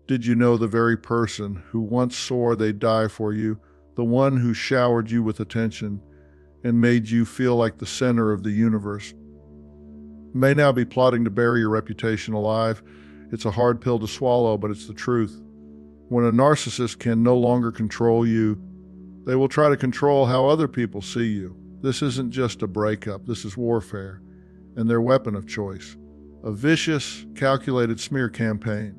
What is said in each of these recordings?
Did you know the very person who once swore they'd die for you, the one who showered you with attention and made you feel like the center of the universe, may now be plotting to bury your reputation alive? It's a hard pill to swallow, but it's the truth. When a narcissist can no longer control you, they will try to control how other people see you. This isn't just a breakup, this is warfare, and their weapon of choice, a vicious, calculated smear campaign.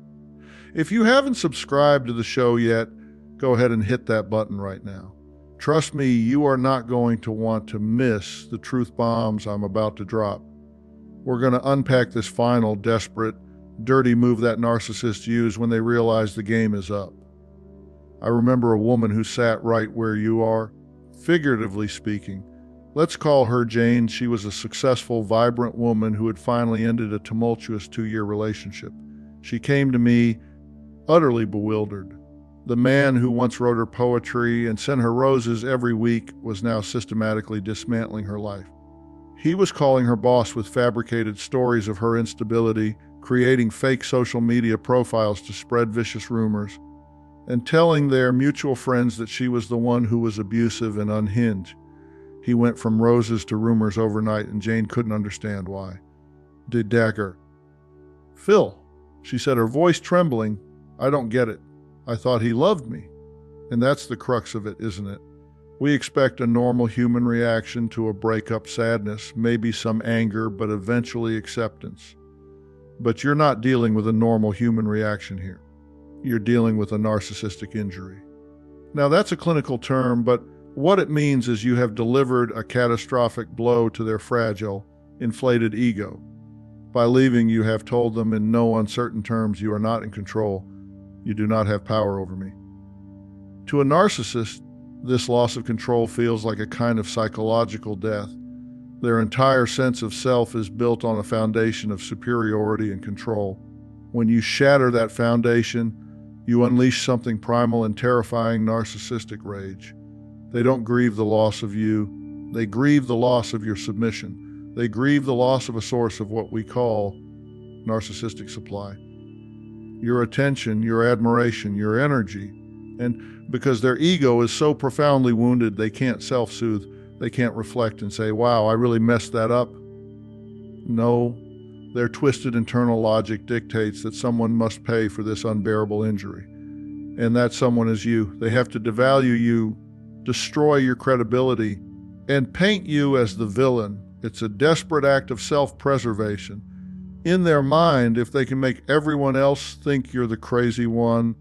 If you haven't subscribed to the show yet, go ahead and hit that button right now. Trust me, you are not going to want to miss the truth bombs I'm about to drop. We're going to unpack this final, desperate, dirty move that narcissists use when they realize the game is up. I remember a woman who sat right where you are, figuratively speaking. Let's call her Jane. She was a successful, vibrant woman who had finally ended a tumultuous 2-year relationship. She came to me utterly bewildered. The man who once wrote her poetry and sent her roses every week was now systematically dismantling her life. He was calling her boss with fabricated stories of her instability, creating fake social media profiles to spread vicious rumors, and telling their mutual friends that she was the one who was abusive and unhinged. He went from roses to rumors overnight, and Jane couldn't understand why. Dagger. Phil, she said, her voice trembling, I don't get it. I thought he loved me. And that's the crux of it, isn't it? We expect a normal human reaction to a breakup, sadness, maybe some anger, but eventually acceptance. But you're not dealing with a normal human reaction here. You're dealing with a narcissistic injury. Now, that's a clinical term, but what it means is you have delivered a catastrophic blow to their fragile, inflated ego. By leaving, you have told them in no uncertain terms, you are not in control. You do not have power over me. To a narcissist, this loss of control feels like a kind of psychological death. Their entire sense of self is built on a foundation of superiority and control. When you shatter that foundation, you unleash something primal and terrifying, narcissistic rage. They don't grieve the loss of you. They grieve the loss of your submission. They grieve the loss of a source of what we call narcissistic supply. Your attention, your admiration, your energy. And because their ego is so profoundly wounded, they can't self-soothe. They can't reflect and say, wow, I really messed that up. No, their twisted internal logic dictates that someone must pay for this unbearable injury. And that someone is you. They have to devalue you, destroy your credibility, and paint you as the villain. It's a desperate act of self-preservation. In their mind, if they can make everyone else think you're the crazy one,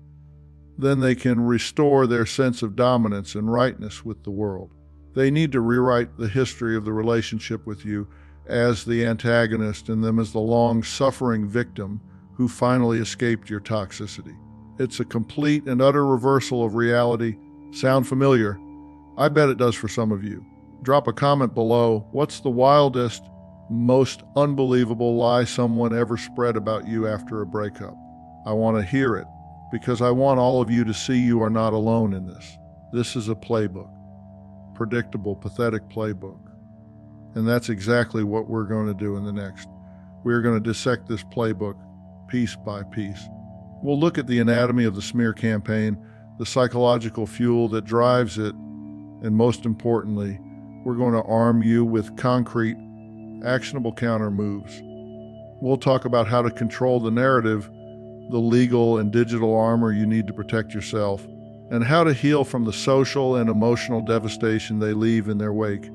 then they can restore their sense of dominance and rightness with the world. They need to rewrite the history of the relationship with you as the antagonist and them as the long-suffering victim who finally escaped your toxicity. It's a complete and utter reversal of reality. Sound familiar? I bet it does for some of you. Drop a comment below. What's the wildest, most unbelievable lie someone ever spread about you after a breakup? I want to hear it, because I want all of you to see you are not alone in this. This is a playbook. Predictable, pathetic playbook. And that's exactly what we're going to do in the next. We're going to dissect this playbook piece by piece. We'll look at the anatomy of the smear campaign, the psychological fuel that drives it, and most importantly, we're going to arm you with concrete, actionable counter moves. We'll talk about how to control the narrative, the legal and digital armor you need to protect yourself, and how to heal from the social and emotional devastation they leave in their wake.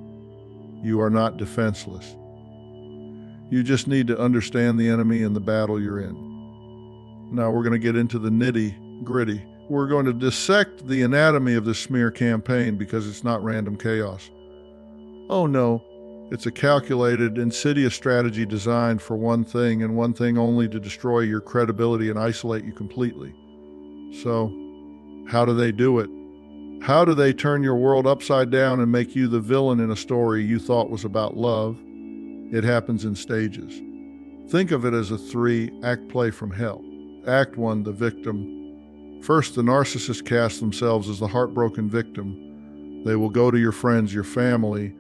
You are not defenseless. You just need to understand the enemy and the battle you're in. Now we're going to get into the nitty-gritty. We're going to dissect the anatomy of the smear campaign because it's not random chaos. Oh no, it's a calculated, insidious strategy designed for one thing and one thing only: to destroy your credibility and isolate you completely. So, how do they do it? How do they turn your world upside down and make you the villain in a story you thought was about love? It happens in stages. Think of it as a 3-act play from hell. Act 1, the victim. First, the narcissist casts themselves as the heartbroken victim. They will go to your friends, your family,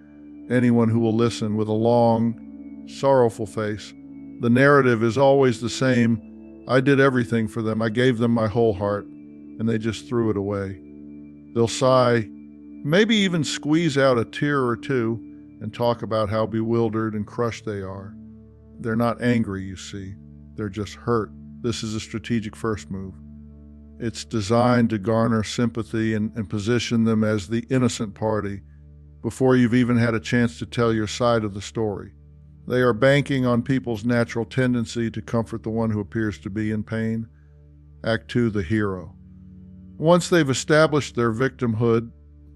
anyone who will listen, with a long, sorrowful face. The narrative is always the same. I did everything for them. I gave them my whole heart, and they just threw it away. They'll sigh, maybe even squeeze out a tear or two, and talk about how bewildered and crushed they are. They're not angry, you see. They're just hurt. This is a strategic first move. It's designed to garner sympathy and position them as the innocent party before you've even had a chance to tell your side of the story. They are banking on people's natural tendency to comfort the one who appears to be in pain. Act 2, the hero. Once they've established their victimhood,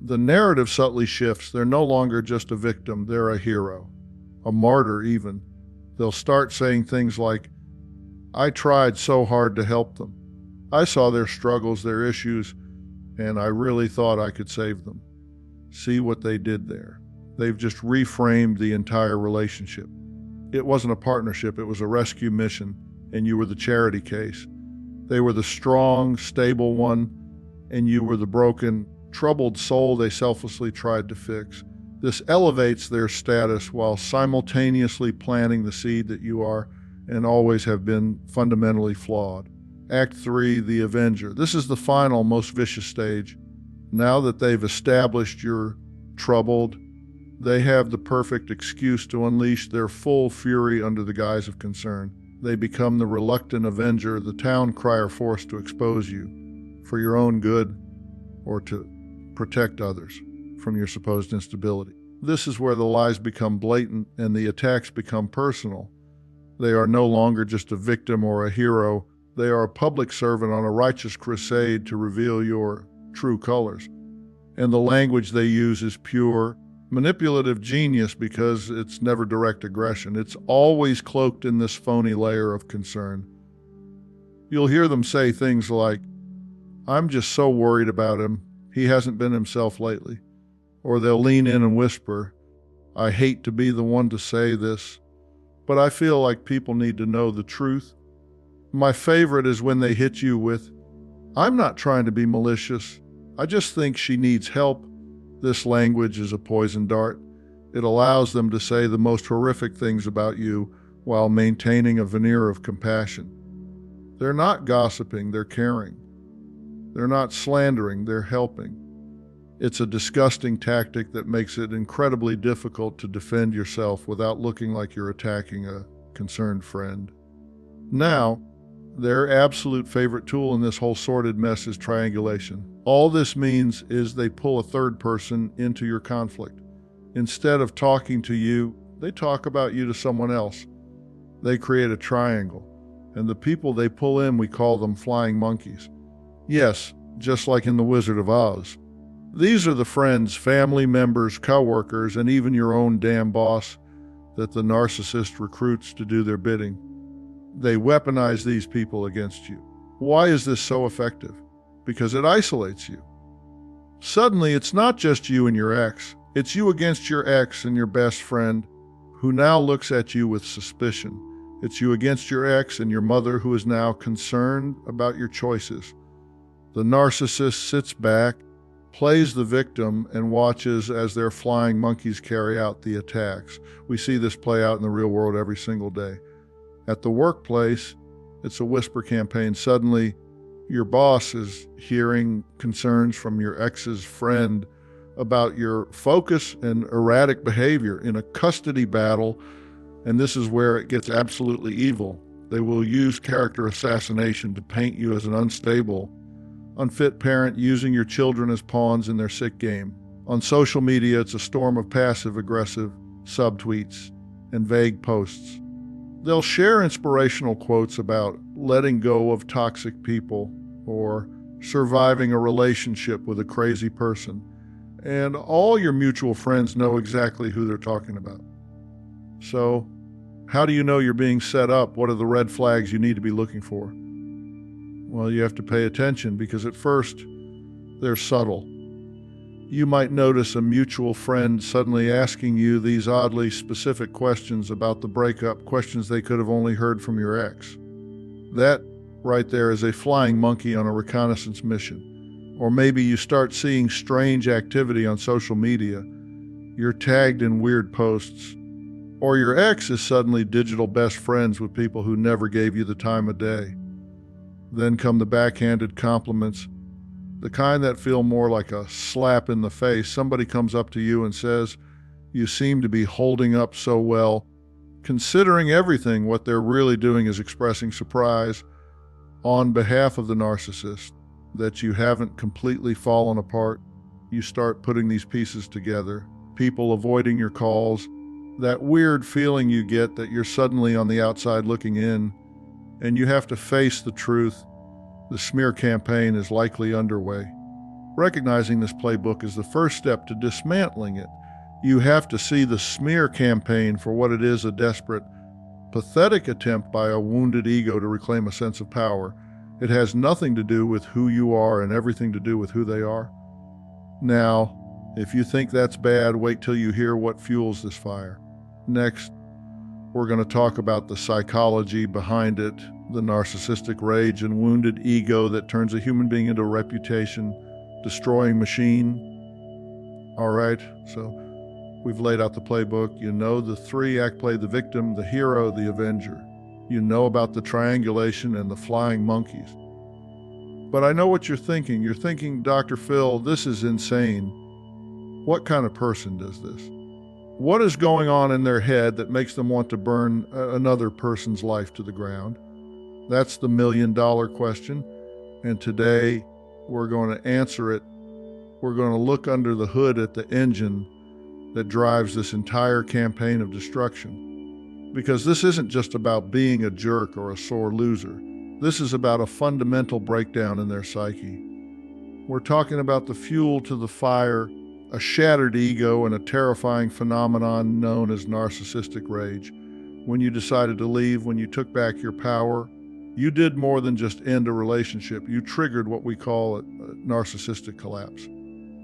the narrative subtly shifts. They're no longer just a victim, they're a hero, a martyr even. They'll start saying things like, I tried so hard to help them. I saw their struggles, their issues, and I really thought I could save them. See what they did there. They've just reframed the entire relationship. It wasn't a partnership, it was a rescue mission, and you were the charity case. They were the strong, stable one, and you were the broken, troubled soul they selflessly tried to fix. This elevates their status while simultaneously planting the seed that you are and always have been fundamentally flawed. Act 3, the Avenger. This is the final, most vicious stage. Now that they've established you're troubled, they have the perfect excuse to unleash their full fury under the guise of concern. They become the reluctant avenger, the town crier forced to expose you for your own good or to protect others from your supposed instability. This is where the lies become blatant and the attacks become personal. They are no longer just a victim or a hero. They are a public servant on a righteous crusade to reveal your true colors. And the language they use is pure, manipulative genius because it's never direct aggression. It's always cloaked in this phony layer of concern. You'll hear them say things like, I'm just so worried about him. He hasn't been himself lately. Or they'll lean in and whisper, I hate to be the one to say this, but I feel like people need to know the truth. My favorite is when they hit you with, I'm not trying to be malicious. I just think she needs help. This language is a poison dart. It allows them to say the most horrific things about you while maintaining a veneer of compassion. They're not gossiping, they're caring. They're not slandering, they're helping. It's a disgusting tactic that makes it incredibly difficult to defend yourself without looking like you're attacking a concerned friend. Now, their absolute favorite tool in this whole sordid mess is triangulation. All this means is they pull a third person into your conflict. Instead of talking to you, they talk about you to someone else. They create a triangle, and the people they pull in, we call them flying monkeys. Yes, just like in The Wizard of Oz. These are the friends, family members, coworkers, and even your own damn boss that the narcissist recruits to do their bidding. They weaponize these people against you. Why is this so effective? Because it isolates you. Suddenly, it's not just you and your ex. It's you against your ex and your best friend, who now looks at you with suspicion. It's you against your ex and your mother, who is now concerned about your choices. The narcissist sits back, plays the victim, and watches as their flying monkeys carry out the attacks. We see this play out in the real world every single day. At the workplace, it's a whisper campaign. Suddenly, your boss is hearing concerns from your ex's friend about your focus and erratic behavior in a custody battle, and this is where it gets absolutely evil. They will use character assassination to paint you as an unstable, unfit parent using your children as pawns in their sick game. On social media, it's a storm of passive-aggressive subtweets and vague posts. They'll share inspirational quotes about letting go of toxic people or surviving a relationship with a crazy person. And all your mutual friends know exactly who they're talking about. So, how do you know you're being set up? What are the red flags you need to be looking for? Well, you have to pay attention because at first, they're subtle. You might notice a mutual friend suddenly asking you these oddly specific questions about the breakup, questions they could have only heard from your ex. That right there is a flying monkey on a reconnaissance mission. Or maybe you start seeing strange activity on social media. You're tagged in weird posts. Or your ex is suddenly digital best friends with people who never gave you the time of day. Then come the backhanded compliments, the kind that feel more like a slap in the face. Somebody comes up to you and says, "You seem to be holding up so well." Considering everything, what they're really doing is expressing surprise on behalf of the narcissist that you haven't completely fallen apart. You start putting these pieces together. People avoiding your calls, that weird feeling you get that you're suddenly on the outside looking in, and you have to face the truth. The smear campaign is likely underway. Recognizing this playbook is the first step to dismantling it. You have to see the smear campaign for what it is, a desperate, pathetic attempt by a wounded ego to reclaim a sense of power. It has nothing to do with who you are and everything to do with who they are. Now, if you think that's bad, wait till you hear what fuels this fire. Next, we're going to talk about the psychology behind it, the narcissistic rage and wounded ego that turns a human being into a reputation-destroying machine. All right, so we've laid out the playbook. You know the three-act play: the victim, the hero, the avenger. You know about the triangulation and the flying monkeys. But I know what you're thinking. You're thinking, Dr. Phil, this is insane. What kind of person does this? What is going on in their head that makes them want to burn another person's life to the ground? That's the million-dollar question. And today, we're going to answer it. We're going to look under the hood at the engine that drives this entire campaign of destruction. Because this isn't just about being a jerk or a sore loser. This is about a fundamental breakdown in their psyche. We're talking about the fuel to the fire, a shattered ego, and a terrifying phenomenon known as narcissistic rage. When you decided to leave, when you took back your power, you did more than just end a relationship. You triggered what we call a narcissistic collapse.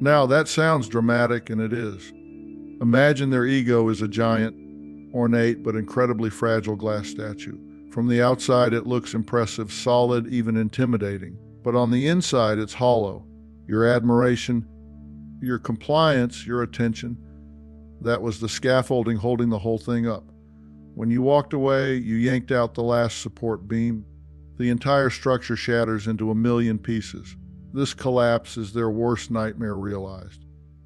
Now, that sounds dramatic, and it is. Imagine their ego is a giant, ornate, but incredibly fragile glass statue. From the outside, it looks impressive, solid, even intimidating. But on the inside, it's hollow. Your admiration, your compliance, your attention, that was the scaffolding holding the whole thing up. When you walked away, you yanked out the last support beam. The entire structure shatters into a million pieces. This collapse is their worst nightmare realized.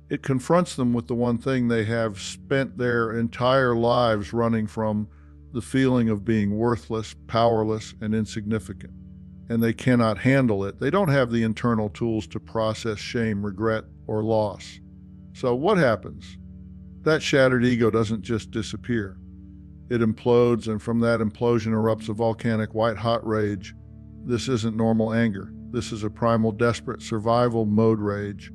It confronts them with the one thing they have spent their entire lives running from: the feeling of being worthless, powerless, and insignificant. And they cannot handle it. They don't have the internal tools to process shame, regret, or loss. So what happens? That shattered ego doesn't just disappear. It implodes, and from that implosion erupts a volcanic white-hot rage. This isn't normal anger. This is a primal, desperate survival mode rage.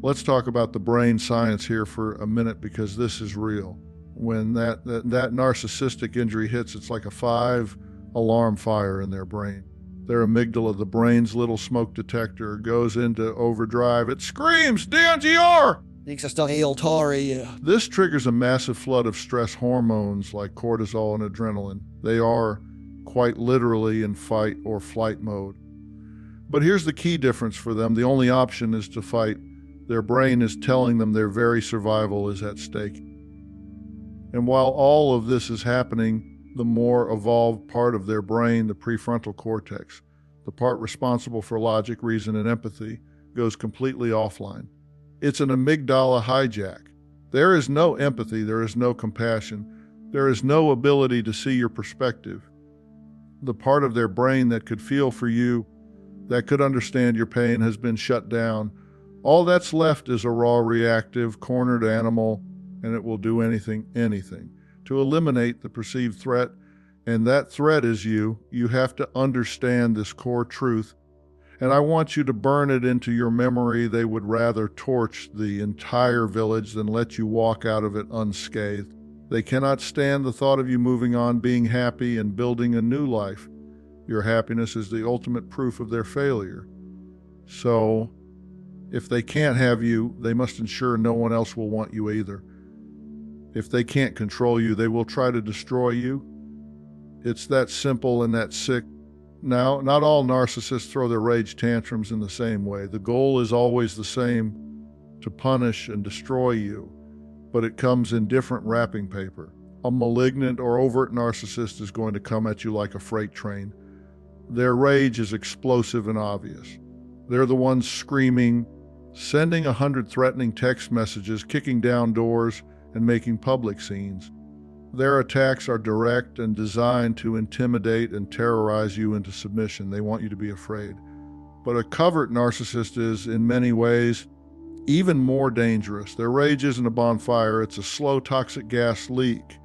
Let's talk about the brain science here for a minute, because this is real. When that narcissistic injury hits, it's like a 5-alarm fire in their brain. Their amygdala, the brain's little smoke detector, goes into overdrive. It screams, "DNGR!" This triggers a massive flood of stress hormones like cortisol and adrenaline. They are quite literally in fight or flight mode. But here's the key difference for them. The only option is to fight. Their brain is telling them their very survival is at stake. And while all of this is happening, the more evolved part of their brain, the prefrontal cortex, the part responsible for logic, reason, and empathy, goes completely offline. It's an amygdala hijack. There is no empathy, there is no compassion, there is no ability to see your perspective. The part of their brain that could feel for you, that could understand your pain, has been shut down. All that's left is a raw, reactive, cornered animal, and it will do anything to eliminate the perceived threat. And that threat is you. You have to understand this core truth. And I want you to burn it into your memory. They would rather torch the entire village than let you walk out of it unscathed. They cannot stand the thought of you moving on, being happy, and building a new life. Your happiness is the ultimate proof of their failure. So, if they can't have you, they must ensure no one else will want you either. If they can't control you, they will try to destroy you. It's that simple and that sick. Now, not all narcissists throw their rage tantrums in the same way. The goal is always the same: to punish and destroy you, but it comes in different wrapping paper. A malignant or overt narcissist is going to come at you like a freight train. Their rage is explosive and obvious. They're the ones screaming, sending 100 threatening text messages, kicking down doors, and making public scenes. Their attacks are direct and designed to intimidate and terrorize you into submission. They want you to be afraid. But a covert narcissist is, in many ways, even more dangerous. Their rage isn't a bonfire, it's a slow toxic gas leak.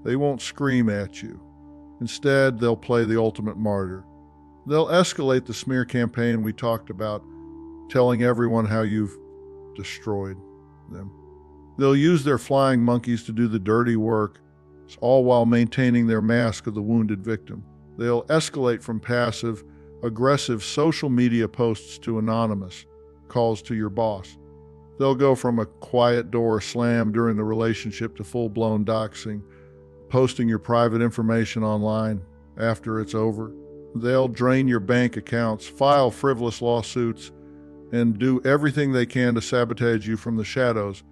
They won't scream at you. Instead, they'll play the ultimate martyr. They'll escalate the smear campaign we talked about, telling everyone how you've destroyed them. They'll use their flying monkeys to do the dirty work, all while maintaining their mask of the wounded victim. They'll escalate from passive, aggressive social media posts to anonymous calls to your boss. They'll go from a quiet door slam during the relationship to full-blown doxing, posting your private information online after it's over. They'll drain your bank accounts, file frivolous lawsuits, and do everything they can to sabotage you from the shadows.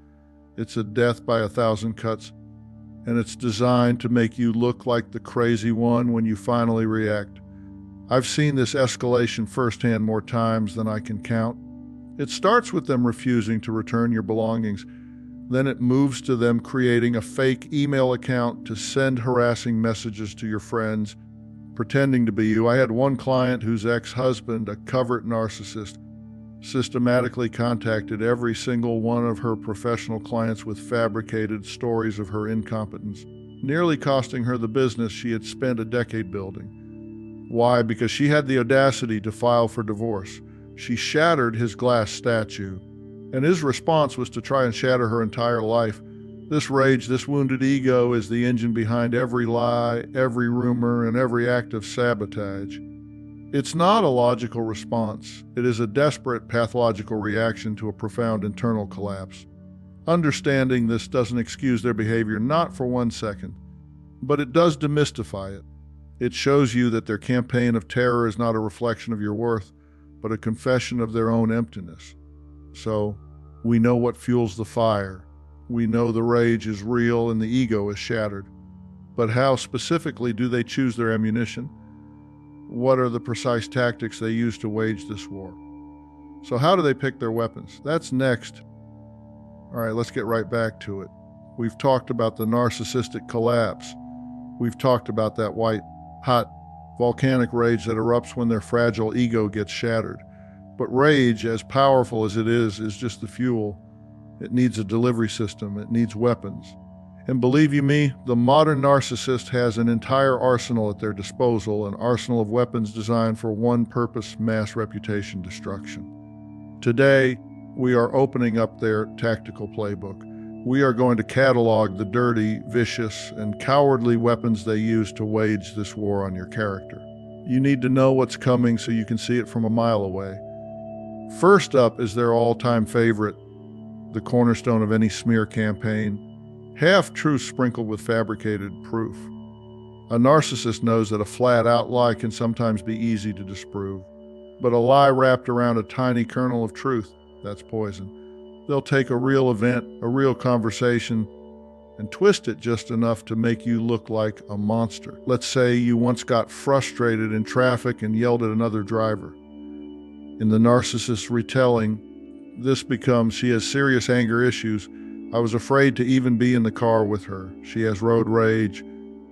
It's a death by 1,000 cuts, and it's designed to make you look like the crazy one when you finally react. I've seen this escalation firsthand more times than I can count. It starts with them refusing to return your belongings. Then it moves to them creating a fake email account to send harassing messages to your friends, pretending to be you. I had one client whose ex-husband, a covert narcissist, systematically contacted every single one of her professional clients with fabricated stories of her incompetence, nearly costing her the business she had spent a decade building. Why? Because she had the audacity to file for divorce. She shattered his glass statue, and his response was to try and shatter her entire life. This rage, this wounded ego, is the engine behind every lie, every rumor, and every act of sabotage. It's not a logical response. It is a desperate pathological reaction to a profound internal collapse. Understanding this doesn't excuse their behavior, not for 1 second, but it does demystify it. It shows you that their campaign of terror is not a reflection of your worth, but a confession of their own emptiness. So, we know what fuels the fire. We know the rage is real and the ego is shattered. But how specifically do they choose their ammunition? What are the precise tactics they use to wage this war? So how do they pick their weapons? That's next. All right, let's get right back to it. We've talked about the narcissistic collapse. We've talked about that white, hot, volcanic rage that erupts when their fragile ego gets shattered. But rage, as powerful as it is just the fuel. It needs a delivery system. It needs weapons. And believe you me, the modern narcissist has an entire arsenal at their disposal, an arsenal of weapons designed for one purpose: mass reputation destruction. Today, we are opening up their tactical playbook. We are going to catalog the dirty, vicious, and cowardly weapons they use to wage this war on your character. You need to know what's coming so you can see it from a mile away. First up is their all-time favorite, the cornerstone of any smear campaign: half-truths sprinkled with fabricated proof. A narcissist knows that a flat-out lie can sometimes be easy to disprove, but a lie wrapped around a tiny kernel of truth, that's poison. They'll take a real event, a real conversation, and twist it just enough to make you look like a monster. Let's say you once got frustrated in traffic and yelled at another driver. In the narcissist's retelling, this becomes, she has serious anger issues. I was afraid to even be in the car with her. She has road rage.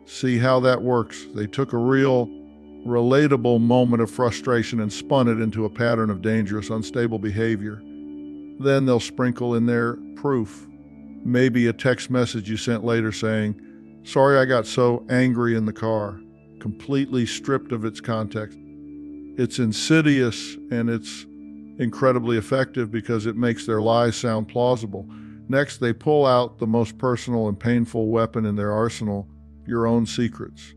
See how that works. They took a real, relatable moment of frustration and spun it into a pattern of dangerous, unstable behavior. Then they'll sprinkle in their proof. Maybe a text message you sent later saying, "Sorry I got so angry in the car," completely stripped of its context. It's insidious and it's incredibly effective because it makes their lies sound plausible. Next, they pull out the most personal and painful weapon in their arsenal: your own secrets.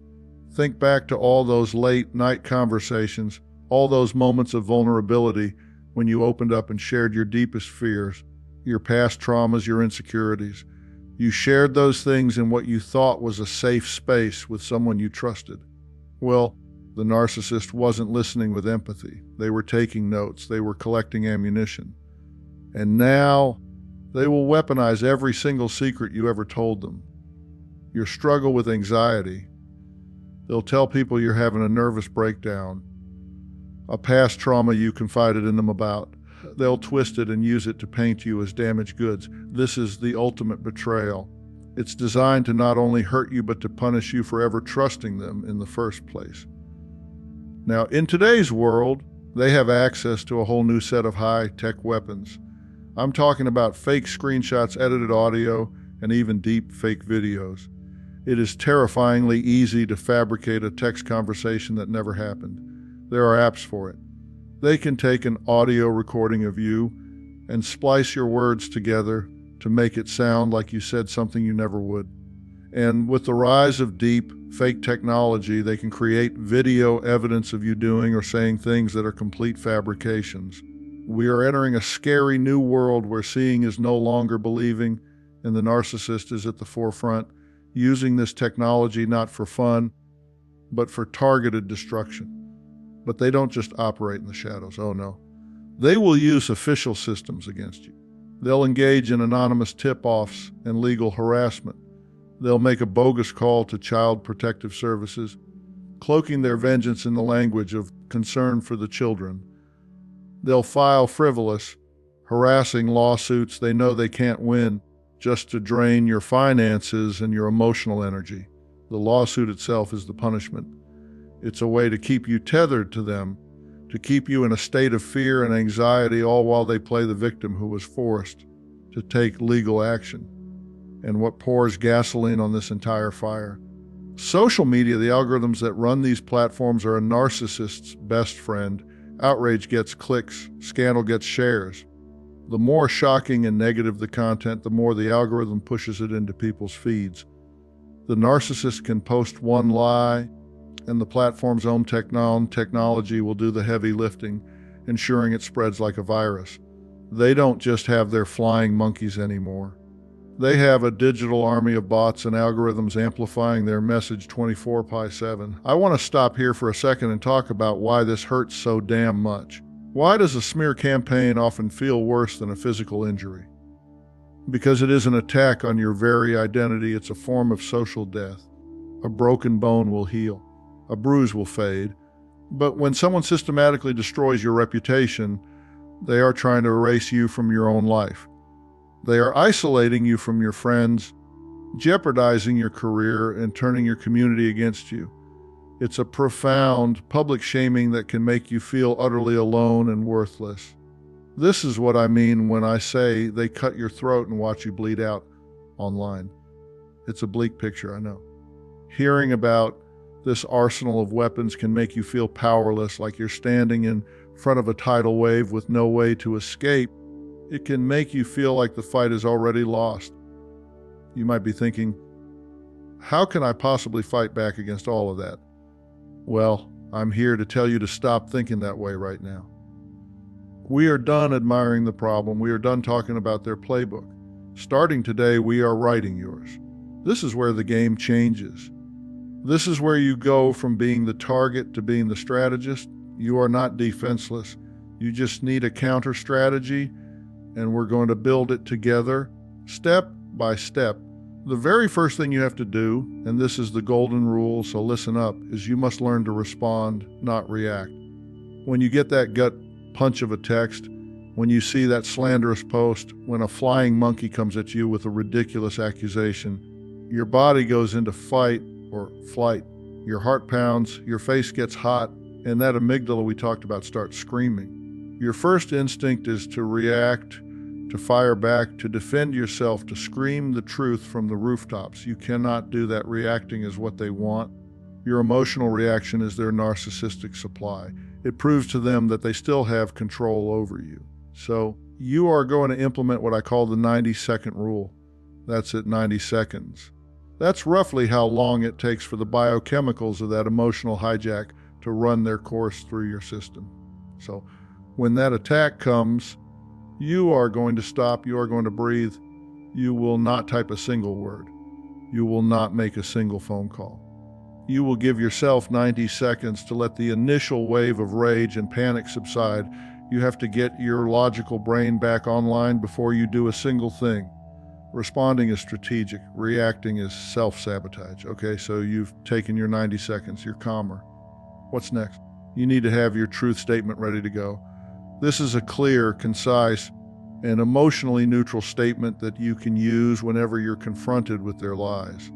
Think back to all those late night conversations, all those moments of vulnerability when you opened up and shared your deepest fears, your past traumas, your insecurities. You shared those things in what you thought was a safe space with someone you trusted. Well, the narcissist wasn't listening with empathy. They were taking notes. They were collecting ammunition. And now they will weaponize every single secret you ever told them. Your struggle with anxiety. They'll tell people you're having a nervous breakdown. a past trauma you confided in them about. They'll twist it and use it to paint you as damaged goods. This is the ultimate betrayal. It's designed to not only hurt you, but to punish you for ever trusting them in the first place. Now, in today's world, they have access to a whole new set of high-tech weapons. I'm talking about fake screenshots, edited audio, and even deep fake videos. It is terrifyingly easy to fabricate a text conversation that never happened. There are apps for it. They can take an audio recording of you and splice your words together to make it sound like you said something you never would. And with the rise of deep, fake technology, they can create video evidence of you doing or saying things that are complete fabrications. We are entering a scary new world where seeing is no longer believing, and the narcissist is at the forefront, using this technology not for fun, but for targeted destruction. But they don't just operate in the shadows, oh no. They will use official systems against you. They'll engage in anonymous tip-offs and legal harassment. They'll make a bogus call to Child Protective Services, cloaking their vengeance in the language of concern for the children. They'll file frivolous, harassing lawsuits they know they can't win just to drain your finances and your emotional energy. The lawsuit itself is the punishment. It's a way to keep you tethered to them, to keep you in a state of fear and anxiety, all while they play the victim who was forced to take legal action. And what pours gasoline on this entire fire? Social media, the algorithms that run these platforms, are a narcissist's best friend. Outrage gets clicks, scandal gets shares. The more shocking and negative the content, the more the algorithm pushes it into people's feeds. The narcissist can post one lie, and the platform's own technology will do the heavy lifting, ensuring it spreads like a virus. They don't just have their flying monkeys anymore. They have a digital army of bots and algorithms amplifying their message 24/7. I want to stop here for a second and talk about why this hurts so damn much. Why does a smear campaign often feel worse than a physical injury? Because it is an attack on your very identity. It's a form of social death. A broken bone will heal. A bruise will fade. But when someone systematically destroys your reputation, they are trying to erase you from your own life. They are isolating you from your friends, jeopardizing your career, and turning your community against you. It's a profound public shaming that can make you feel utterly alone and worthless. This is what I mean when I say they cut your throat and watch you bleed out online. It's a bleak picture, I know. Hearing about this arsenal of weapons can make you feel powerless, like you're standing in front of a tidal wave with no way to escape. It can make you feel like the fight is already lost. You might be thinking, how can I possibly fight back against all of that? Well, I'm here to tell you to stop thinking that way right now. We are done admiring the problem. We are done talking about their playbook. Starting today, we are writing yours. This is where the game changes. This is where you go from being the target to being the strategist. You are not defenseless. You just need a counter strategy, and we're going to build it together, step by step. The very first thing you have to do, and this is the golden rule, so listen up, is you must learn to respond, not react. When you get that gut punch of a text, when you see that slanderous post, when a flying monkey comes at you with a ridiculous accusation, your body goes into fight or flight. Your heart pounds, your face gets hot, and that amygdala we talked about starts screaming. Your first instinct is to react, to fire back, to defend yourself, to scream the truth from the rooftops. You cannot do that. Reacting is what they want. Your emotional reaction is their narcissistic supply. It proves to them that they still have control over you. So you are going to implement what I call the 90-second rule. That's it, 90 seconds. That's roughly how long it takes for the biochemicals of that emotional hijack to run their course through your system. So when that attack comes, you are going to stop, you are going to breathe. You will not type a single word. You will not make a single phone call. You will give yourself 90 seconds to let the initial wave of rage and panic subside. You have to get your logical brain back online before you do a single thing. Responding is strategic. Reacting is self-sabotage. Okay, so you've taken your 90 seconds. You're calmer. What's next? You need to have your truth statement ready to go. This is a clear, concise, and emotionally neutral statement that you can use whenever you're confronted with their lies.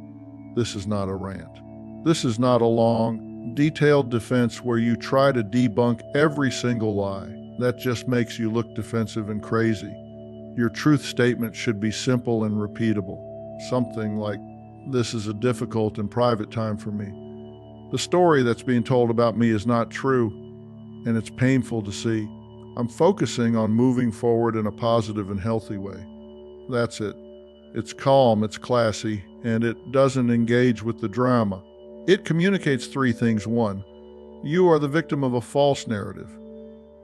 This is not a rant. This is not a long, detailed defense where you try to debunk every single lie. That just makes you look defensive and crazy. Your truth statement should be simple and repeatable. Something like, "This is a difficult and private time for me. The story that's being told about me is not true, and it's painful to see. I'm focusing on moving forward in a positive and healthy way." That's it. It's calm, it's classy, and it doesn't engage with the drama. It communicates three things. One, you are the victim of a false narrative.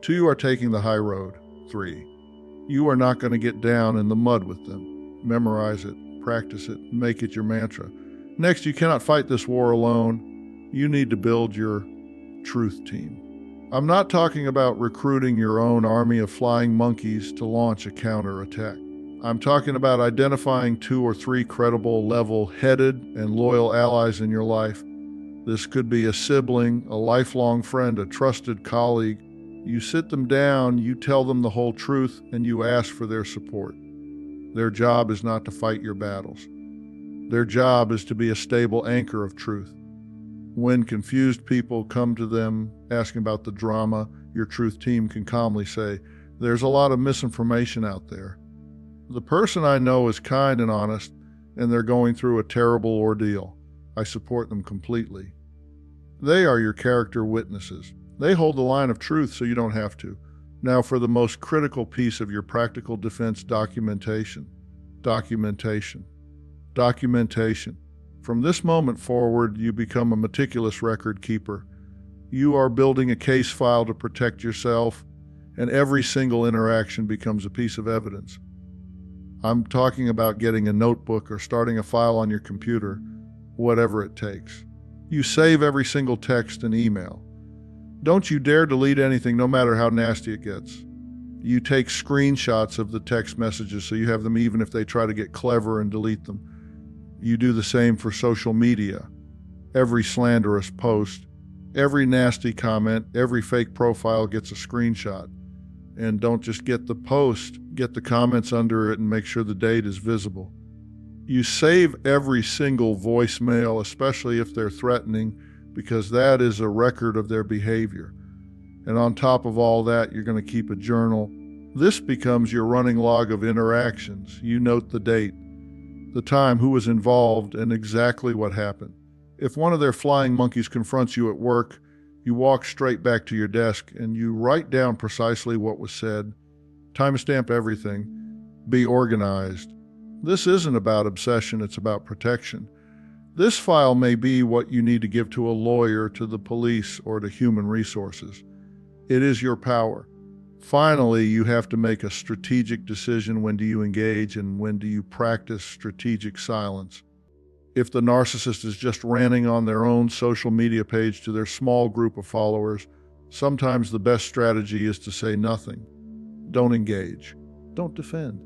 Two, you are taking the high road. Three, you are not going to get down in the mud with them. Memorize it, practice it, make it your mantra. Next, you cannot fight this war alone. You need to build your truth team. I'm not talking about recruiting your own army of flying monkeys to launch a counterattack. I'm talking about identifying 2 or 3 credible, level-headed, and loyal allies in your life. This could be a sibling, a lifelong friend, a trusted colleague. You sit them down, you tell them the whole truth, and you ask for their support. Their job is not to fight your battles. Their job is to be a stable anchor of truth. When confused people come to them asking about the drama, your truth team can calmly say, "There's a lot of misinformation out there. The person I know is kind and honest, and they're going through a terrible ordeal. I support them completely." They are your character witnesses. They hold the line of truth so you don't have to. Now for the most critical piece of your practical defense: documentation. Documentation. Documentation. From this moment forward, you become a meticulous record keeper. You are building a case file to protect yourself, and every single interaction becomes a piece of evidence. I'm talking about getting a notebook or starting a file on your computer, whatever it takes. You save every single text and email. Don't you dare delete anything, no matter how nasty it gets. You take screenshots of the text messages so you have them even if they try to get clever and delete them. You do the same for social media. Every slanderous post, every nasty comment, every fake profile gets a screenshot. And don't just get the post, get the comments under it and make sure the date is visible. You save every single voicemail, especially if they're threatening, because that is a record of their behavior. And on top of all that, you're going to keep a journal. This becomes your running log of interactions. You note the date, the time, who was involved, and exactly what happened. If one of their flying monkeys confronts you at work, you walk straight back to your desk and you write down precisely what was said. Timestamp everything. Be organized. This isn't about obsession, it's about protection. This file may be what you need to give to a lawyer, to the police, or to human resources. It is your power. Finally, you have to make a strategic decision. When do you engage and when do you practice strategic silence? If the narcissist is just ranting on their own social media page to their small group of followers, sometimes the best strategy is to say nothing. Don't engage. Don't defend.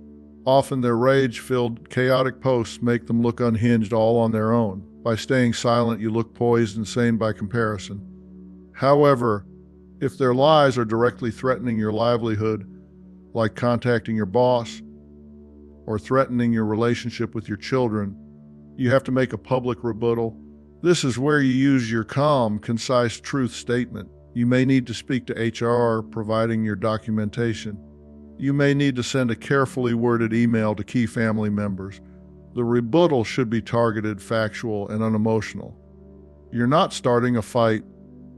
Often their rage-filled, chaotic posts make them look unhinged all on their own. By staying silent, you look poised and sane by comparison. However, if their lies are directly threatening your livelihood, like contacting your boss or threatening your relationship with your children, you have to make a public rebuttal. This is where you use your calm, concise truth statement. You may need to speak to HR, providing your documentation. You may need to send a carefully worded email to key family members. The rebuttal should be targeted, factual, and unemotional. You're not starting a fight,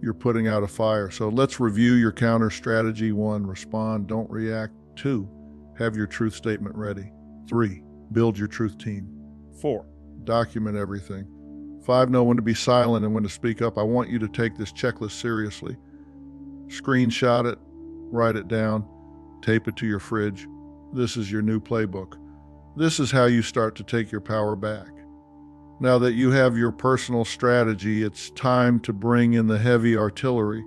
you're putting out a fire. So let's review your counter strategy. 1, respond, don't react. 2, have your truth statement ready. 3, build your truth team. 4, document everything. 5, know when to be silent and when to speak up. I want you to take this checklist seriously. Screenshot it, write it down, tape it to your fridge. This is your new playbook. This is how you start to take your power back. Now that you have your personal strategy, it's time to bring in the heavy artillery.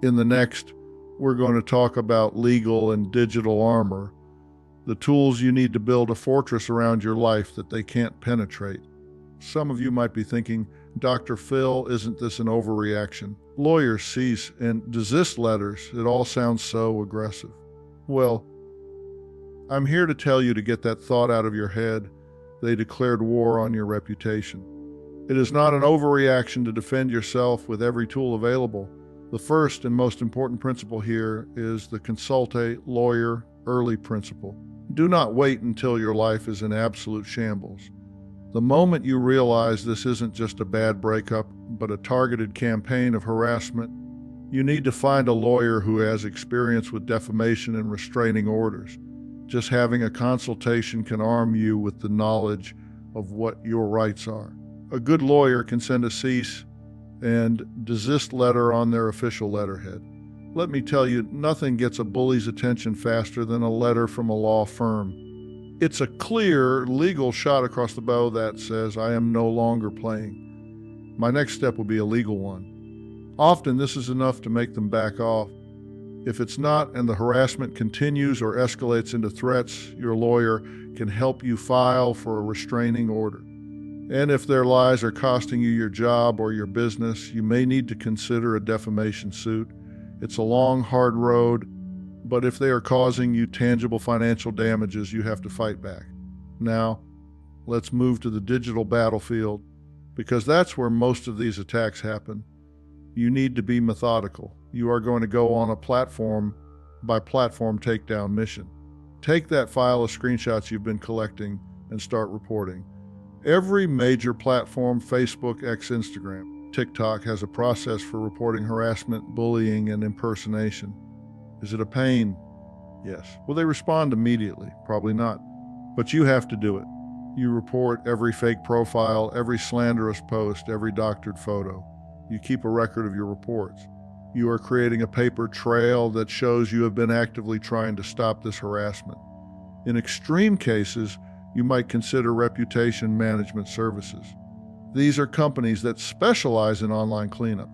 In the next, we're going to talk about legal and digital armor, the tools you need to build a fortress around your life that they can't penetrate. Some of you might be thinking, Dr. Phil, isn't this an overreaction? Lawyers cease and desist letters. It all sounds so aggressive. Well, I'm here to tell you to get that thought out of your head. They declared war on your reputation. It is not an overreaction to defend yourself with every tool available. The first and most important principle here is the consult a lawyer early principle. Do not wait until your life is in absolute shambles. The moment you realize this isn't just a bad breakup, but a targeted campaign of harassment, you need to find a lawyer who has experience with defamation and restraining orders. Just having a consultation can arm you with the knowledge of what your rights are. A good lawyer can send a cease and desist letter on their official letterhead. Let me tell you, nothing gets a bully's attention faster than a letter from a law firm. It's a clear, legal shot across the bow that says, I am no longer playing. My next step will be a legal one. Often this is enough to make them back off. If it's not, and the harassment continues or escalates into threats, your lawyer can help you file for a restraining order. And if their lies are costing you your job or your business, you may need to consider a defamation suit. It's a long, hard road, but if they are causing you tangible financial damages, you have to fight back. Now, let's move to the digital battlefield, because that's where most of these attacks happen. You need to be methodical. You are going to go on a platform by platform takedown mission. Take that file of screenshots you've been collecting and start reporting. Every major platform, Facebook, X, Instagram, TikTok, has a process for reporting harassment, bullying, and impersonation. Is it a pain? Yes. Will they respond immediately? Probably not. But you have to do it. You report every fake profile, every slanderous post, every doctored photo. You keep a record of your reports. You are creating a paper trail that shows you have been actively trying to stop this harassment. In extreme cases, you might consider reputation management services. These are companies that specialize in online cleanup.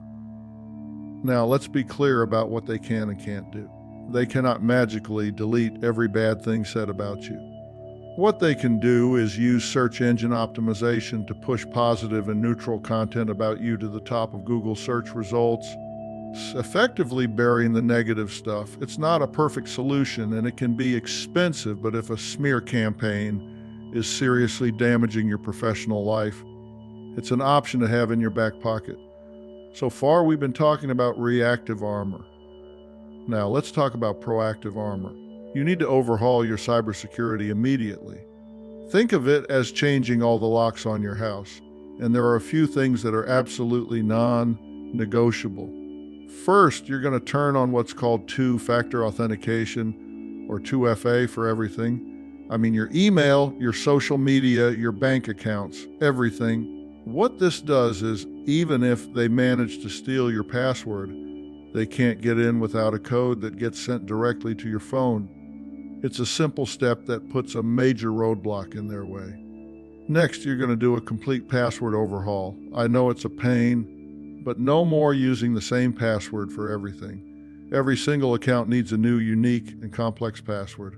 Now, let's be clear about what they can and can't do. They cannot magically delete every bad thing said about you. What they can do is use search engine optimization to push positive and neutral content about you to the top of Google search results, effectively burying the negative stuff. It's not a perfect solution and it can be expensive, but if a smear campaign is seriously damaging your professional life, it's an option to have in your back pocket. So far, we've been talking about reactive armor. Now, let's talk about proactive armor. You need to overhaul your cybersecurity immediately. Think of it as changing all the locks on your house, and there are a few things that are absolutely non-negotiable. First, you're going to turn on what's called two-factor authentication, or 2FA for everything. I mean, your email, your social media, your bank accounts, everything. What this does is, even if they manage to steal your password, they can't get in without a code that gets sent directly to your phone. It's a simple step that puts a major roadblock in their way. Next, you're going to do a complete password overhaul. I know it's a pain, but no more using the same password for everything. Every single account needs a new, unique, and complex password.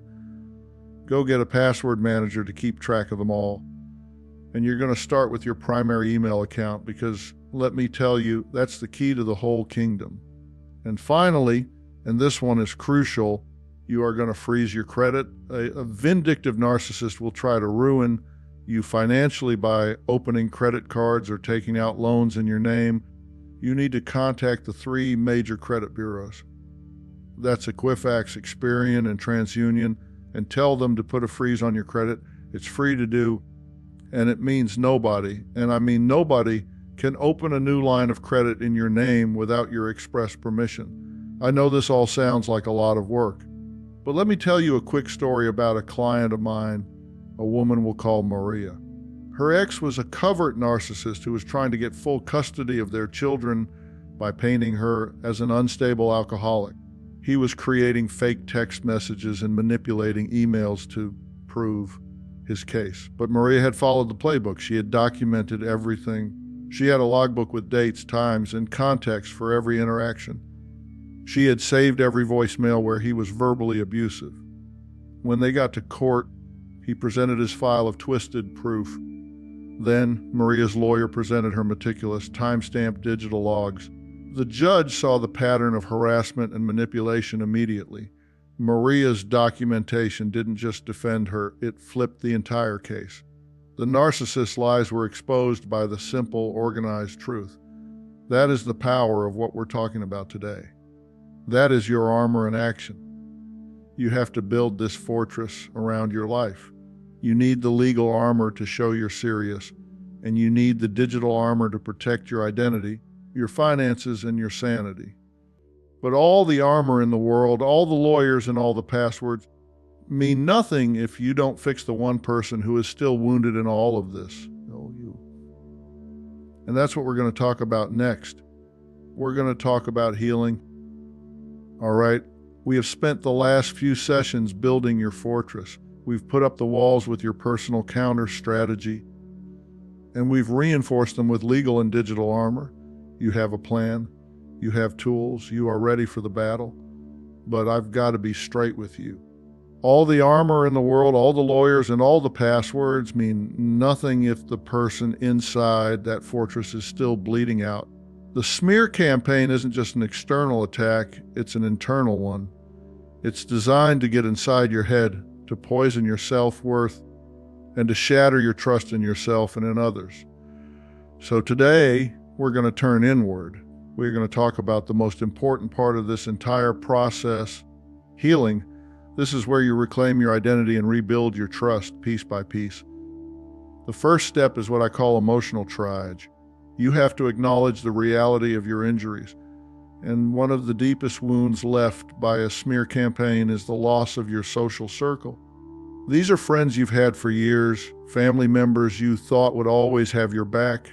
Go get a password manager to keep track of them all. And you're going to start with your primary email account because, let me tell you, that's the key to the whole kingdom. And finally, and this one is crucial, you are going to freeze your credit. A vindictive narcissist will try to ruin you financially by opening credit cards or taking out loans in your name. You need to contact the 3 major credit bureaus. That's Equifax, Experian, and TransUnion, and tell them to put a freeze on your credit. It's free to do, and it means nobody, and I mean nobody, can open a new line of credit in your name without your express permission. I know this all sounds like a lot of work, but let me tell you a quick story about a client of mine, a woman we'll call Maria. Her ex was a covert narcissist who was trying to get full custody of their children by painting her as an unstable alcoholic. He was creating fake text messages and manipulating emails to prove his case. But Maria had followed the playbook. She had documented everything. She had a logbook with dates, times, and context for every interaction. She had saved every voicemail where he was verbally abusive. When they got to court, he presented his file of twisted proof. Then Maria's lawyer presented her meticulous, time-stamped digital logs. The judge saw the pattern of harassment and manipulation immediately. Maria's documentation didn't just defend her, it flipped the entire case. The narcissist's lies were exposed by the simple, organized truth. That is the power of what we're talking about today. That is your armor in action. You have to build this fortress around your life. You need the legal armor to show you're serious, and you need the digital armor to protect your identity, your finances, and your sanity. But all the armor in the world, all the lawyers and all the passwords mean nothing if you don't fix the one person who is still wounded in all of this. Oh, you. And that's what we're going to talk about next. We're going to talk about healing. All right, we have spent the last few sessions building your fortress. We've put up the walls with your personal counter strategy, and we've reinforced them with legal and digital armor. You have a plan. You have tools. You are ready for the battle. But I've got to be straight with you. All the armor in the world, all the lawyers, and all the passwords mean nothing if the person inside that fortress is still bleeding out. The smear campaign isn't just an external attack, it's an internal one. It's designed to get inside your head, to poison your self-worth, and to shatter your trust in yourself and in others. So today, we're going to turn inward. We're going to talk about the most important part of this entire process, healing. This is where you reclaim your identity and rebuild your trust piece by piece. The first step is what I call emotional triage. You have to acknowledge the reality of your injuries. And one of the deepest wounds left by a smear campaign is the loss of your social circle. These are friends you've had for years, family members you thought would always have your back,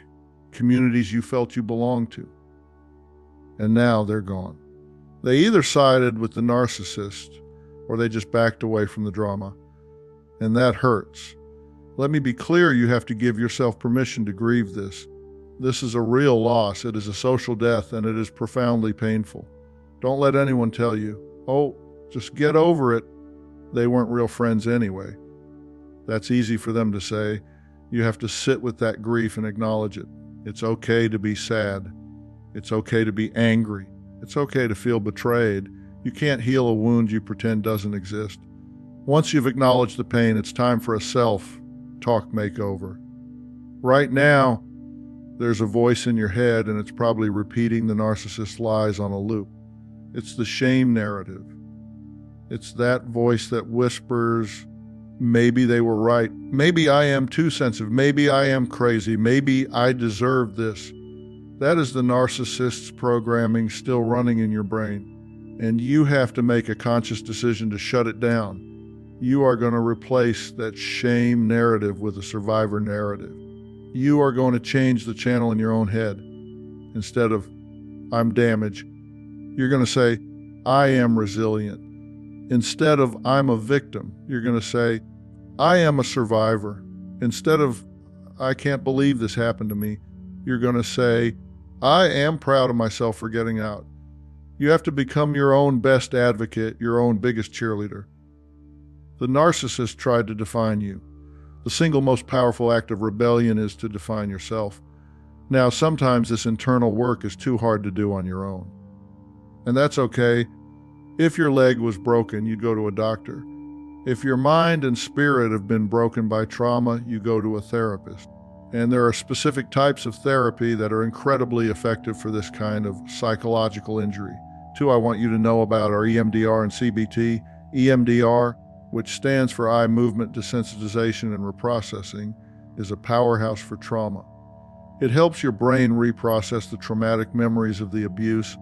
communities you felt you belonged to. And now they're gone. They either sided with the narcissist or they just backed away from the drama. And that hurts. Let me be clear, you have to give yourself permission to grieve this. This is a real loss. It is a social death, and it is profoundly painful. Don't let anyone tell you, oh, just get over it. They weren't real friends anyway. That's easy for them to say. You have to sit with that grief and acknowledge it. It's okay to be sad. It's okay to be angry. It's okay to feel betrayed. You can't heal a wound you pretend doesn't exist. Once you've acknowledged the pain, it's time for a self-talk makeover. Right now, there's a voice in your head, and it's probably repeating the narcissist's lies on a loop. It's the shame narrative. It's that voice that whispers, maybe they were right. Maybe I am too sensitive. Maybe I am crazy. Maybe I deserve this. That is the narcissist's programming still running in your brain. And you have to make a conscious decision to shut it down. You are going to replace that shame narrative with a survivor narrative. You are going to change the channel in your own head. Instead of, I'm damaged, you're going to say, I am resilient. Instead of, I'm a victim, you're going to say, I am a survivor. Instead of, I can't believe this happened to me, you're going to say, I am proud of myself for getting out. You have to become your own best advocate, your own biggest cheerleader. The narcissist tried to define you. The single most powerful act of rebellion is to define yourself. Now, sometimes this internal work is too hard to do on your own. And that's okay. If your leg was broken, you'd go to a doctor. If your mind and spirit have been broken by trauma, you go to a therapist. And there are specific types of therapy that are incredibly effective for this kind of psychological injury. Two I want you to know about are EMDR and CBT. EMDR, which stands for eye movement desensitization and reprocessing, is a powerhouse for trauma. It helps your brain reprocess the traumatic memories of the abuse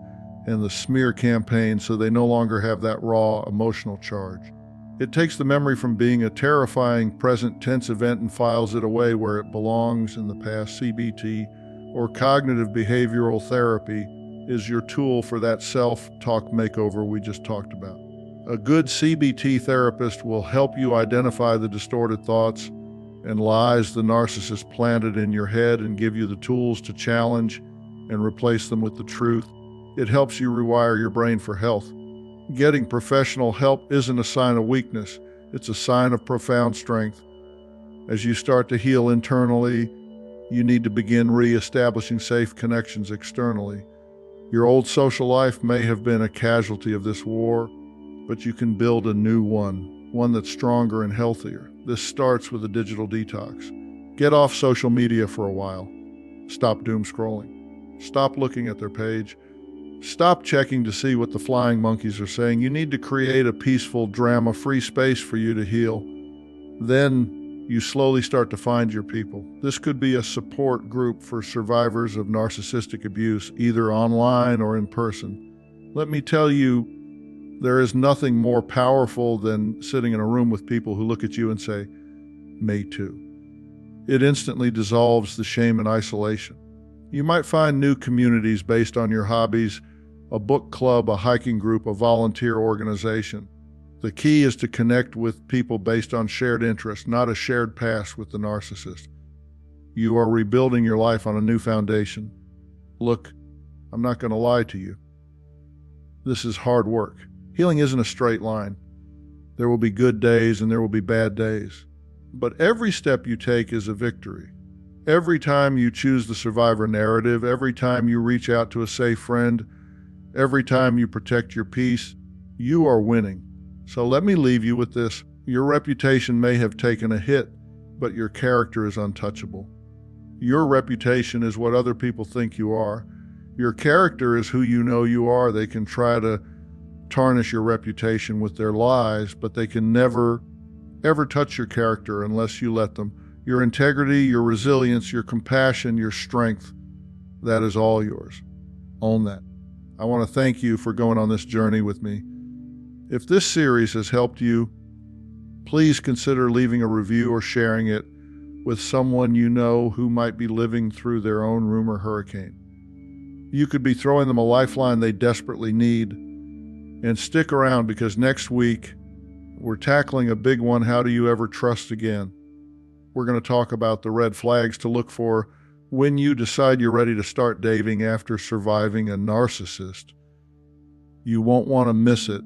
and the smear campaign so they no longer have that raw emotional charge. It takes the memory from being a terrifying present tense event and files it away where it belongs in the past. CBT, or cognitive behavioral therapy, is your tool for that self-talk makeover we just talked about. A good CBT therapist will help you identify the distorted thoughts and lies the narcissist planted in your head and give you the tools to challenge and replace them with the truth. It helps you rewire your brain for health. Getting professional help isn't a sign of weakness, it's a sign of profound strength. As you start to heal internally, you need to begin re-establishing safe connections externally. Your old social life may have been a casualty of this war, but you can build a new one that's stronger and healthier. This starts with a digital detox. Get off social media for a while. Stop doom scrolling. Stop looking at their page. Stop checking to see what the flying monkeys are saying. You need to create a peaceful, drama-free space for you to heal. Then you slowly start to find your people. This could be a support group for survivors of narcissistic abuse, either online or in person. Let me tell you, there is nothing more powerful than sitting in a room with people who look at you and say, "Me too." It instantly dissolves the shame and isolation. You might find new communities based on your hobbies, a book club, a hiking group, a volunteer organization. The key is to connect with people based on shared interests, not a shared past with the narcissist. You are rebuilding your life on a new foundation. Look, I'm not going to lie to you. This is hard work. Healing isn't a straight line. There will be good days and there will be bad days. But every step you take is a victory. Every time you choose the survivor narrative, every time you reach out to a safe friend, every time you protect your peace, you are winning. So let me leave you with this. Your reputation may have taken a hit, but your character is untouchable. Your reputation is what other people think you are. Your character is who you know you are. They can try to tarnish your reputation with their lies, but they can never, ever touch your character unless you let them. Your integrity, your resilience, your compassion, your strength, that is all yours. Own that. I want to thank you for going on this journey with me. If this series has helped you, please consider leaving a review or sharing it with someone you know who might be living through their own rumor hurricane. You could be throwing them a lifeline they desperately need. And stick around, because next week we're tackling a big one. How do you ever trust again? We're going to talk about the red flags to look for when you decide you're ready to start dating after surviving a narcissist. You won't want to miss it.